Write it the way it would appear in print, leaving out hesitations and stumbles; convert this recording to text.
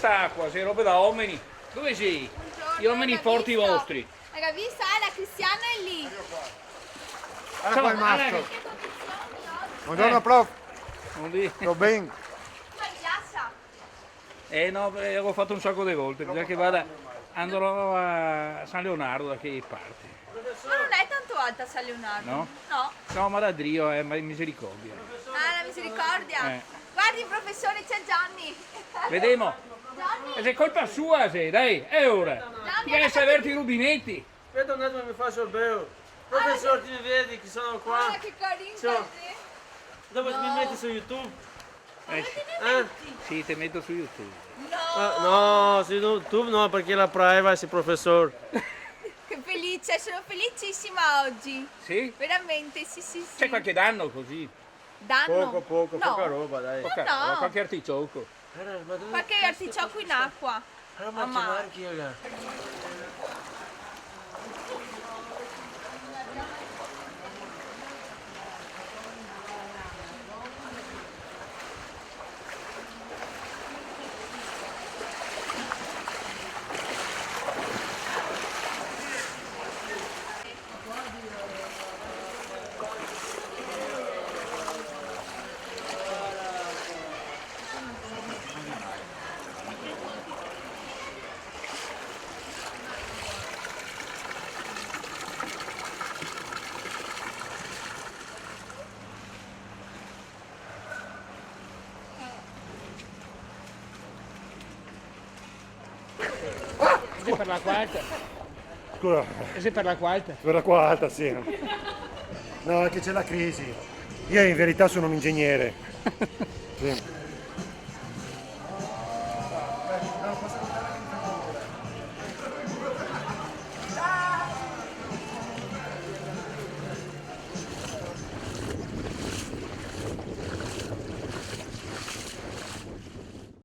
quest'acqua, sei robe da uomini. Dove sei? Buongiorno, Gli uomini forti visto? vostri. Raga, visto? La Cristiana è lì. Guarda qua il maschio. Buongiorno prof, Non di- sto bene. Ma ghiaccia. no, avevo fatto un sacco di volte, bisogna che vada, andrò a San Leonardo da che parte. Ma non è tanto alta San Leonardo. No? No. No, ma da Drio è misericordia. Ah, la misericordia. Eh. Guardi, professore, c'è Gianni. Vediamo. Gianni. E se è colpa sua, se, dai, è ora. Gianni, Che essere aperti i rubinetti. Aspetta un attimo che mi faccio il beo. Professore, ti vedi che sono qua? Guarda che carino Ciao. così. Dove mi metti su YouTube? Sì. Eh? Sì, ti metto su YouTube. No. No, su YouTube no, perché la privacy, professore. Che felice, sono felicissima oggi. Sì? Veramente, sì, sì, sì. C'è qualche danno così? Danno? Poco, No. poca roba, dai. No. Qualche articciocco. Ma dove Qualche articciocco in acqua. ma Mamma. anche io. Sei per la quarta? Scusa, Sei per la quarta? quella qua alta, sì. No, è che c'è la crisi. Io in verità sono un ingegnere. Sì.